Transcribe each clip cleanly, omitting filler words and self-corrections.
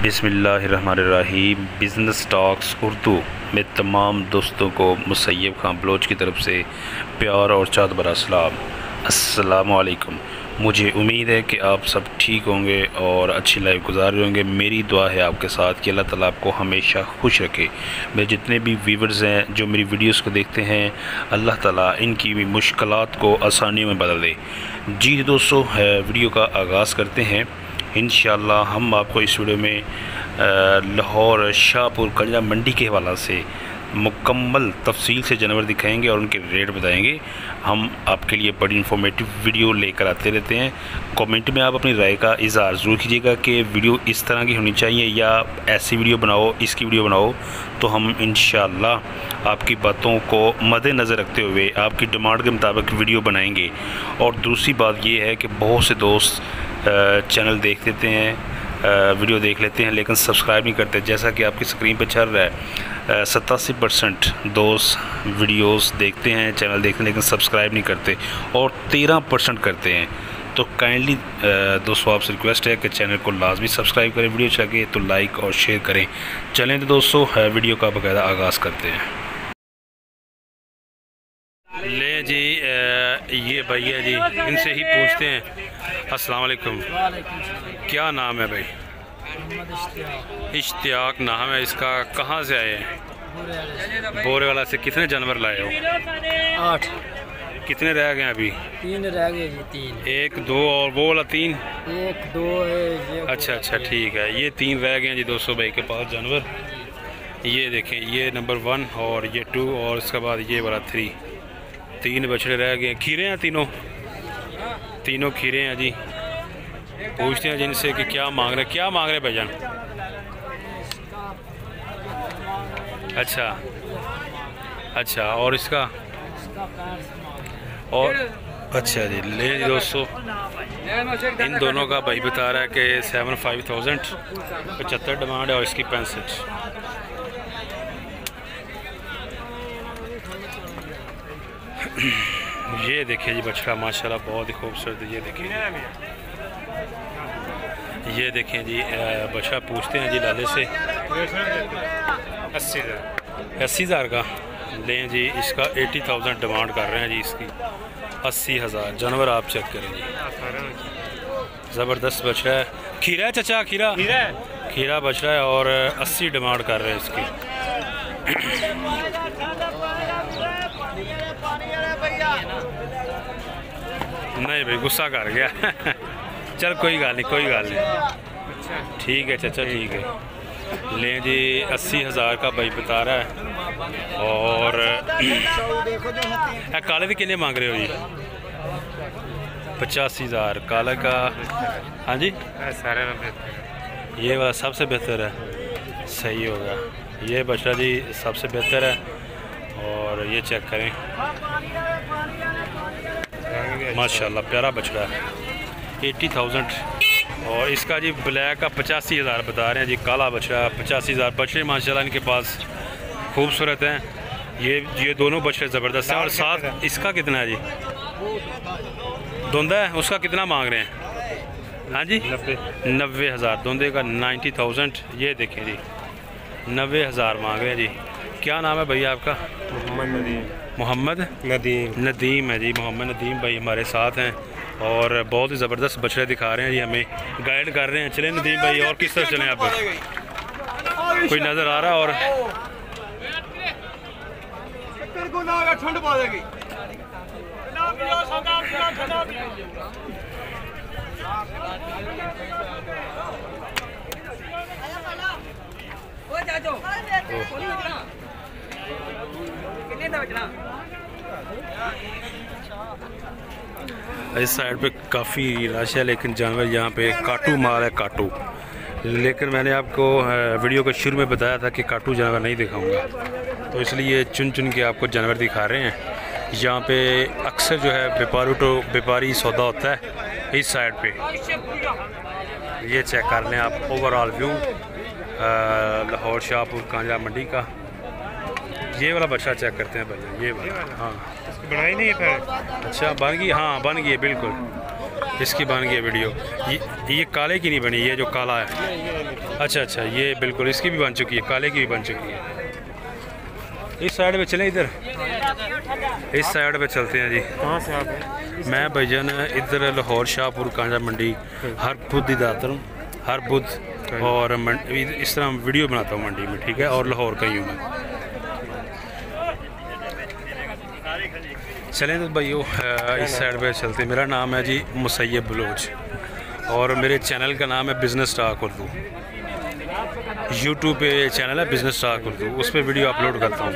बिस्मिल्लाहिर्रहमानिर्रहीम। Business talks Urdu में तमाम दोस्तों को मुसैयब खान बलोच की तरफ से प्यार और चाहत भरा सलाम। अस्सलामु अलैकुम। मुझे उम्मीद है कि आप सब ठीक होंगे और अच्छी लाइफ गुजार रहे होंगे। मेरी दुआ है आपके साथ कि अल्लाह ताला आपको हमेशा खुश रखे। मेरे जितने भी व्यूवर्स हैं जो मेरी वीडियोस को देखते हैं, अल्लाह ताला इनकी भी मुश्किलात को आसानियों में बदल दे। जी दोस्तों, वीडियो का आगाज़ करते हैं। इंशाअल्लाह हम आपको इस वीडियो में लाहौर शाहपुर कंजा मंडी के हवाला से मुकम्मल तफसील से जानवर दिखाएंगे और उनके रेट बताएंगे। हम आपके लिए बड़ी इन्फॉर्मेटिव वीडियो लेकर आते रहते हैं। कमेंट में आप अपनी राय का इज़हार ज़रूर कीजिएगा कि वीडियो इस तरह की होनी चाहिए या ऐसी वीडियो बनाओ, इसकी वीडियो बनाओ, तो हम इंशाअल्लाह आपकी बातों को मद्देनज़र रखते हुए आपकी डिमांड के मुताबिक वीडियो बनाएंगे। और दूसरी बात ये है कि बहुत से दोस्त चैनल देख लेते हैं, वीडियो देख लेते हैं, लेकिन सब्सक्राइब नहीं करते। जैसा कि आपकी स्क्रीन पर चल रहा है, 87% दोस्त वीडियोस देखते हैं, चैनल देखते हैं, लेकिन सब्सक्राइब नहीं करते और 13% करते हैं। तो काइंडली दोस्तों आपसे रिक्वेस्ट है कि चैनल को लाजमी सब्सक्राइब करें। वीडियो अच्छा लगे तो लाइक और शेयर करें। चलें तो दोस्तों वीडियो का बाकायदा आगाज़ करते हैं। ले जी, ये भैया जी, इनसे ही पूछते हैं। अस्सलाम वालेकुम, क्या नाम है भाई? इश्तियाक नाम है इसका। कहाँ से आए हैं? बोरे वाला से। कितने जानवर लाए हो? 8। कितने रह गए अभी? 3 रह गए जी। 3, 1, 2 और वो वाला 3। 1, 2 है। अच्छा ठीक है। ये 3 रह गए हैं जी दोस्तों भाई के पास जानवर। ये देखें, ये नंबर 1 और ये 2 और उसके बाद ये वाला 3। 3 बछड़े रह गए। खीरे हैं तीनों खीरे हैं जी। पूछते हैं जिनसे कि क्या मांग रहे भाईजान? अच्छा और इसका और अच्छा जी। ले जी दोस्तों, इन दोनों का भाई बता रहा है कि 75,000 75 डिमांड है और इसकी 65। ये देखिए जी बछड़ा माशाल्लाह बहुत ही खूबसूरत है। ये देखें जी बछड़ा पूछते हैं जी लाले से 80,000 का। लें जी, इसका 80,000 डिमांड कर रहे हैं जी। इसकी 80,000। जानवर आप चेक करें जी, ज़बरदस्त बछड़ा है। खीरा है चाचा? खीरा बछड़ा है और 80 डिमांड कर रहे हैं इसकी। नहीं भाई, गुस्सा कर गया। चल कोई गल नहीं। ठीक है चाचा, ठीक है। लें जी, 80,000 का भाई बता रहा है। और काले भी कितने मांग रहे हो जी? 85,000 काला का। हाँ जी, ये वाला सबसे बेहतर है। सही होगा। ये बछड़ा जी सबसे बेहतर है और ये चेक करें, माशाल्लाह प्यारा बछड़ा है। 80,000 और इसका जी ब्लैक का 85,000 बता रहे हैं जी। काला बछड़ा 85,000। बछड़े माशाल्लाह इनके पास खूबसूरत हैं। ये दोनों बछड़े ज़बरदस्त हैं। और साथ इसका कितना है जी? धुंधा है, उसका कितना मांग रहे हैं? हाँ जी, 90,000। धुंधे का 90,000। ये देखें जी, 90,000 मांग रहे हैं जी। क्या नाम है भैया आपका? मोहम्मद नदीम है जी। मोहम्मद नदीम भाई हमारे साथ हैं और बहुत ही ज़बरदस्त बछड़े दिखा रहे हैं जी, हमें गाइड कर रहे हैं। चलें नदीम भाई, और किस तरफ चलें? आप कोई नज़र आ रहा है? और इस साइड पे काफ़ी रश है, लेकिन जानवर यहाँ पे काटू माल है, काटू। लेकिन मैंने आपको वीडियो के शुरू में बताया था कि काटू जानवर नहीं दिखाऊंगा, तो इसलिए चुन के आपको जानवर दिखा रहे हैं। यहाँ पे अक्सर जो है व्यापारी सौदा होता है इस साइड पे। ये चेक कर लें आप ओवरऑल व्यू लाहौर शाहपुर कांजा मंडी का। ये वाला बच्चा चेक करते हैं भैया, ये वाला। हाँ, बनाई नहीं है फिर? अच्छा बन गई। हाँ बन गई है बिल्कुल। इसकी बन गई है वीडियो। ये काले की नहीं बनी, ये जो काला है। अच्छा, ये बिल्कुल इसकी भी बन चुकी है, काले की भी बन चुकी है। इस साइड पे चलें, इधर इस साइड पे चलते हैं जी। कहाँ से आप हैं? मैं भाईजान इधर लाहौर शाहपुर कांजा मंडी हर बुध ही जाता हूँ, हर बुध, और इस तरह वीडियो बनाता हूँ मंडी में, ठीक है। और लाहौर का ही हूँ मैं। चलें तो भाइयों इस साइड पे चलते हैं। मेरा नाम है जी मुसैयब बलोच और मेरे चैनल का नाम है बिज़नेस टॉक उर्दू। यूट्यूब पे चैनल है बिज़नेस टॉक उर्दू, उस पर वीडियो अपलोड करता हूँ।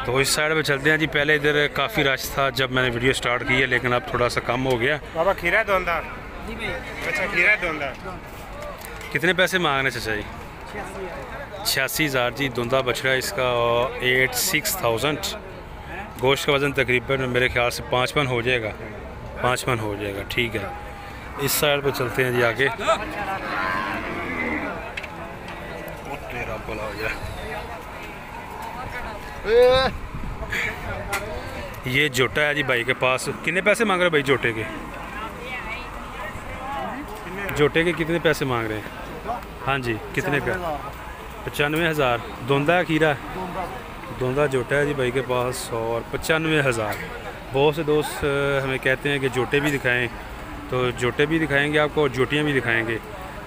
तो इस साइड पे चलते हैं जी। पहले इधर काफ़ी रश था जब मैंने वीडियो स्टार्ट की है, लेकिन अब थोड़ा सा कम हो गया। बाबा खीरा दोंदा। अच्छा, खीरा दोंदा कितने पैसे मांग रहे चाचा जी? 86,000 जी। धुंधा बछड़ा इसका 86,000। गोश्त का वज़न तकरीबन मेरे ख्याल से 5 मन हो जाएगा, 5 मन हो जाएगा, ठीक है। इस साइड पे चलते हैं जी आगे। तेरा बोला हो जाए। ये जोटा है जी भाई के पास। कितने पैसे मांग रहे हैं भाई जोटे के? जोटे के कितने पैसे मांग रहे हैं? हाँ जी, कितने का? 95,000। धुंधा है खीरा? धुंधा जोटा है जी भाई के पास और 95,000। बहुत से दोस्त हमें कहते हैं कि जोटे भी दिखाएं, तो जोटे भी दिखाएंगे आपको और जोटियाँ भी दिखाएंगे।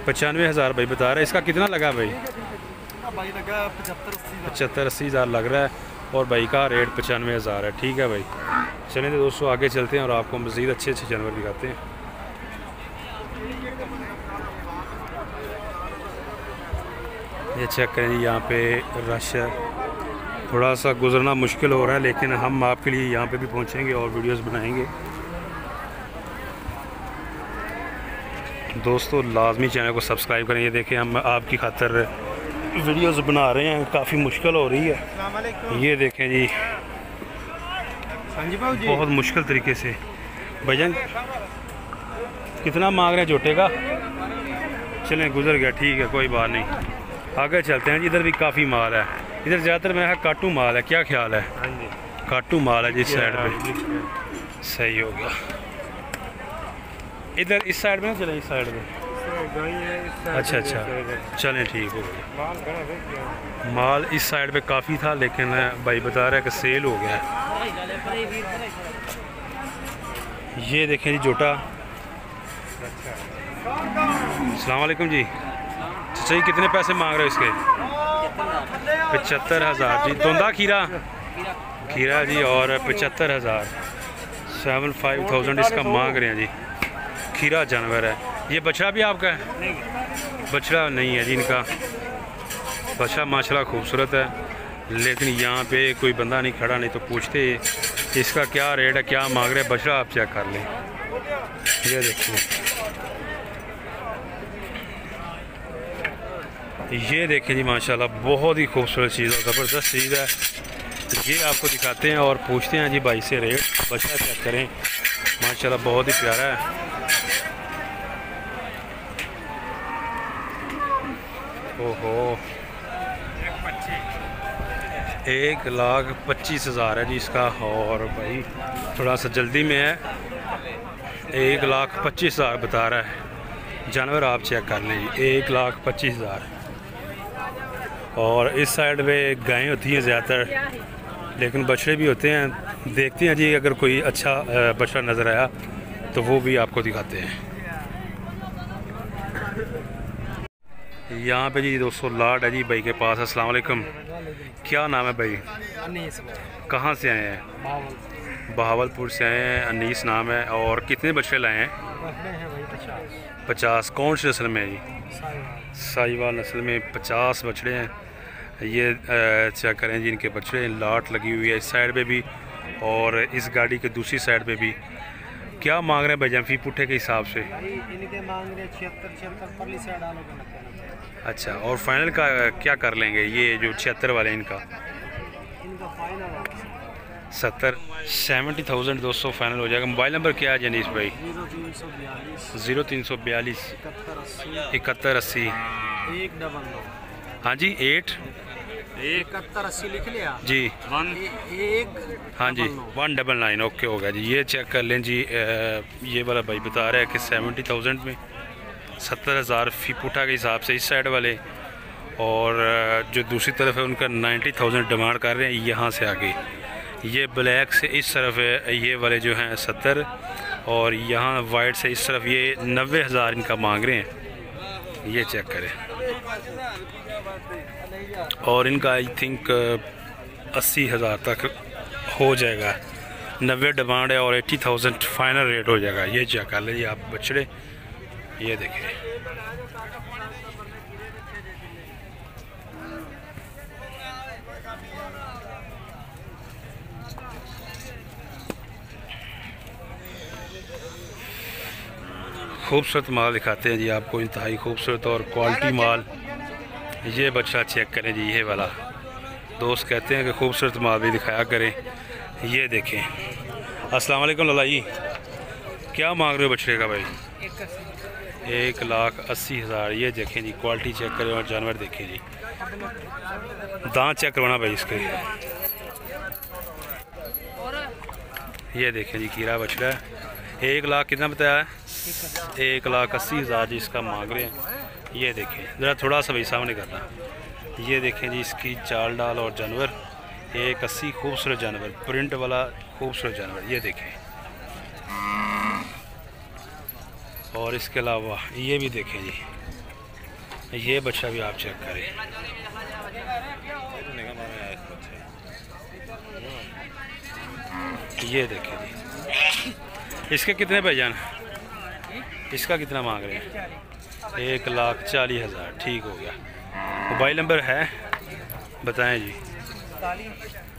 95,000 भाई बता रहा है। इसका कितना लगा भाई? भाई लगा 75-80 हज़ार लग रहा है और भाई का रेट 95,000 है, ठीक है भाई। चलें तो दोस्तों आगे चलते हैं और आपको मज़ीद अच्छे अच्छे जानवर दिखाते हैं। ये चेक करें जी, यहाँ पे रश है, थोड़ा सा गुजरना मुश्किल हो रहा है, लेकिन हम आपके लिए यहाँ पे भी पहुँचेंगे और वीडियोस बनाएंगे। दोस्तों लाजमी चैनल को सब्सक्राइब करें। ये देखें हम आपकी खातर वीडियोस बना रहे हैं, काफ़ी मुश्किल हो रही है। ये देखें जी, बहुत मुश्किल तरीके से। भाईजान कितना मांग रहे हैं जोटे का? चलें गुजर गया, ठीक है, कोई बात नहीं। आगे चलते हैं जी। इधर भी काफ़ी माल है, इधर ज़्यादातर मेरा काटू माल है। क्या ख्याल है? काटू माल है जिस साइड पे। सही हो गया। इधर इस साइड में ना चलें, इस साइड में। अच्छा, चलें ठीक हो गया। माल इस साइड पे काफ़ी था, लेकिन भाई बता रहा है कि सेल हो गया है। ये देखें जी जोटा। अस्सलाम वालेकुम जी। चाचा जी कितने पैसे मांग रहे हो इसके? 75,000 जी। धुंधा खीरा जी और 75,000, 75,000 इसका मांग रहे हैं जी। खीरा जानवर है। ये बछड़ा भी आपका है? बछड़ा नहीं है जी इनका। बछड़ा माशाल्लाह खूबसूरत है, लेकिन यहाँ पे कोई बंदा नहीं खड़ा, नहीं तो पूछते इसका क्या रेट है, क्या मांग रहे हैं। बछड़ा आप चेक कर लें। ये देखिए, ये देखें जी, माशाल्लाह बहुत ही खूबसूरत चीज़ है, ज़बरदस्त चीज़ है। ये आपको दिखाते हैं और पूछते हैं जी भाई से रेट। बछड़ा चेक करें, माशाल्लाह बहुत ही प्यारा है। ओहो, 1,25,000 है जी इसका। और भाई थोड़ा सा जल्दी में है, 1,25,000 बता रहा है। जानवर आप चेक कर लें जी, 1,25,000। और इस साइड पे गायें होती हैं ज़्यादातर, लेकिन बछड़े भी होते हैं। देखते हैं जी, अगर कोई अच्छा बछड़ा नज़र आया तो वो भी आपको दिखाते हैं। यहाँ पे जी 200 लाट है जी भाई के पास। अस्सलाम वालेकुम। क्या नाम है भाई? कहाँ से आए हैं? बहावलपुर से आए हैं। अनीस नाम है। और कितने बछड़े लाए हैं? 50। कौन सी नस्ल में है जी? साहिवाल नस्ल में 50 बछड़े हैं। ये चेक करें जी, इनके बछड़े लाट लगी हुई है इस साइड पे भी और इस गाड़ी के दूसरी साइड पे भी। क्या मांग रहे हैं भाईजान फी पुट्ठे के हिसाब से? इनके मांग रहे 76 परली साइड डालोगे। अच्छा, और फाइनल का क्या कर लेंगे? ये जो 76 वाले इनका 70,000 200 फाइनल हो जाएगा। मोबाइल नंबर क्या है जनीस भाई? 0342 7180। हाँ जी, 8 71 80 लिख लिया जी। एक हाँ जी 199 ओके हो गया जी। ये चेक कर लें जी। ये वाला भाई बता रहा है कि 70,000 में 70,000 फी पुठा के हिसाब से इस साइड वाले, और जो दूसरी तरफ है उनका 90,000 डिमांड कर रहे हैं यहाँ से आगे। ये ब्लैक से इस तरफ है ये वाले जो हैं 70, और यहाँ वाइट से इस तरफ ये 90,000 इनका मांग रहे हैं। ये चेक करें, और इनका आई थिंक 80,000 तक हो जाएगा। 90 डिमांड है और 80,000 फाइनल रेट हो जाएगा। ये चेक कर लीजिए आप बछड़े, ये देखिए। खूबसूरत माल दिखाते हैं जी आपको, इंतहाई खूबसूरत और क्वालिटी माल। ये बच्चा चेक करें जी, ये वाला दोस्त कहते हैं कि खूबसूरत माल भी दिखाया करें। ये देखें। अस्सलाम वालेकुम लाला जी, क्या मांग रहे हो बछड़े का भाई? 1,80,000। ये देखें जी, क्वालिटी चेक करें और जानवर देखें जी। दांत चेक करवाना भाई इसके। ये देखें जी, कीड़ा बछड़ा है। 1 लाख कितना बताया है? 1,80,000 जी इसका मांग रहे हैं। ये देखें ज़रा थोड़ा सा भाई सामने करना। ये देखें जी इसकी चाल डाल और जानवर 1,80 खूबसूरत जानवर, प्रिंट वाला खूबसूरत जानवर। ये देखें, और इसके अलावा ये भी देखें जी, ये बच्चा भी आप चेक करें। ये देखें जी, इसके कितने भाईजान? इसका कितना मांग रहे हैं? 1,40,000। ठीक हो गया। मोबाइल नंबर है बताएं जी।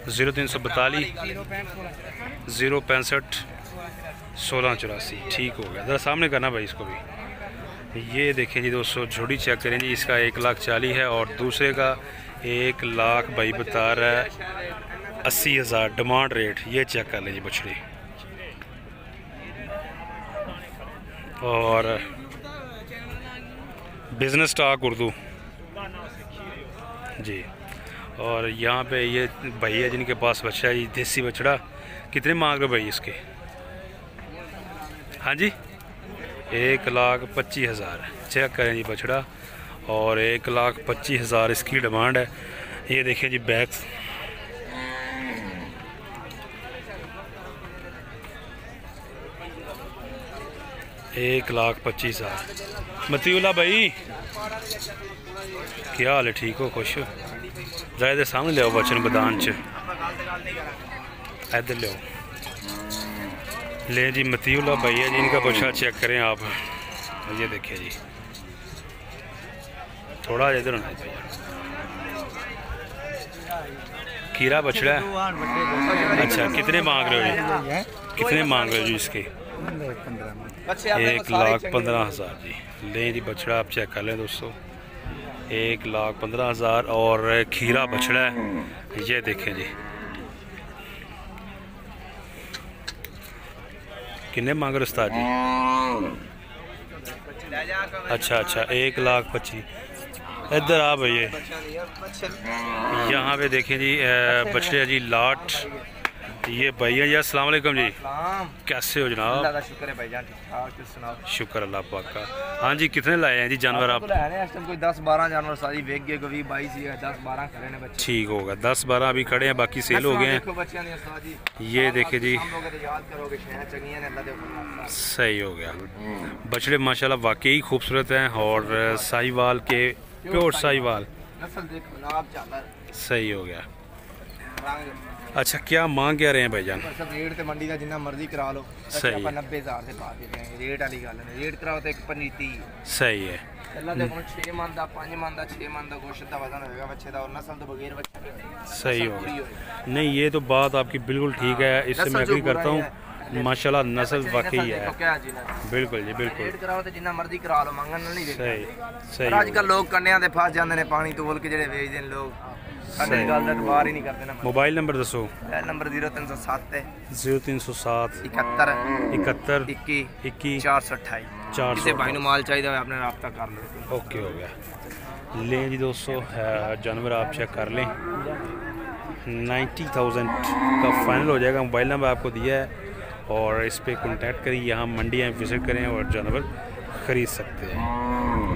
0342 065 1684। ठीक हो गया। ज़रा सामने करना भाई इसको भी। ये देखें जी दोस्तों, झोड़ी चेक करें जी। इसका 1,40,000 है और दूसरे का 1 लाख भाई बता रहा है 80,000 डिमांड रेट। ये चेक कर लें जी बछड़ी। और बिज़नेस स्टॉक उर्दू जी। और यहाँ पे ये भैया जिनके पास बच्चा है देसी बछड़ा, कितने मांग रहे भाई इसके? हाँ जी 1,25,000। चेक करें जी बछड़ा, और 1,25,000 इसकी डिमांड है। ये देखिए जी बैग। एक 1,25,000। मतीउल्ला भाई क्या हाल है? ठीक हो? खुश हो? ज़्यादा सामने ले आओ बच्चन मैदान च, इधर ले आओ। ले जी मतीउल्ला भैया जी, इनका बछड़ा चेक करें आप। ये देखिए जी, थोड़ा इधर होना भैया। कीरा बछड़ा है। अच्छा कितने मांग रहे हो जी? कितने मांग रहे हो जी इसके? 1,15,000 जी। लें जी बछड़ा आप चेक कर लें दोस्तों, 1,15,000 और खीरा बछड़ा है। ये देखें जी, कितने मांग रहे उस्ताद जी? अच्छा 1,25,000। इधर आ भैया, यहाँ पे देखें जी बछड़े जी लाट। ये भैया जी अस्सलाम वालेकुम जी, कैसे हो जनाब? शुक्र है भाईजान, ठीक ठाक। सुनाओ? शुक्र अल्लाह पाक का। हाँ जी कितने लाए हैं जी जानवर आप? कोई 10-12 जानवर सारी वेच गए, कोई 22 10-12 खड़े हैं बच्चे। ठीक होगा, 10-12 अभी खड़े हैं, बाकी सेल हो गए हैं। ये देखे जी, सही हो गया। बछड़े माशाल्लाह वाकई खूबसूरत हैं, और साहिवाल के प्योर साहिवाल। सही हो गया। अच्छा क्या मांग क्या रहे हैं भाईजान? रेट तो मंडी का जिन्ना मर्जी करा लो, सही है। 90,000 से पा देते हैं। रेट वाली गल है, रेट कराओ तो 1,25,000। सही है। अल्लाह दे 6 मन का 5 मन का 6 मन का गोश्त का वजन होगा बच्चे का, और नस्ल तो बगैर बच्चे। सही हो गया। नहीं ये तो बात आपकी बिल्कुल ठीक है, इससे मैं एग्री करता हूँ। माशाल्लाह नस्ल वाकई है। बिल्कुल जी बिल्कुल। रेट कराओ तो जिन्ना मर्जी करा लो, मंगन नहीं देखते। सही सही। आजकल लोग कन्या ते फस जाते हैं, पानी तोल के जेडे बेचते हैं लोग। बार ही नहीं करते ना। मोबाइल नंबर दसो। नंबर 0307 0307 71 71 21 21 428। 400। भाई माल चाहिए अपने राब्ता कर लो। ओके हो गया। लें जी दोस्तों, जानवर आप चेक कर लें। 90,000 का फाइनल हो जाएगा। मोबाइल नंबर आपको दिया है और इस पर कॉन्टैक्ट करिए। यहाँ मंडियाँ विज़िट करें और जानवर ख़रीद सकते हैं।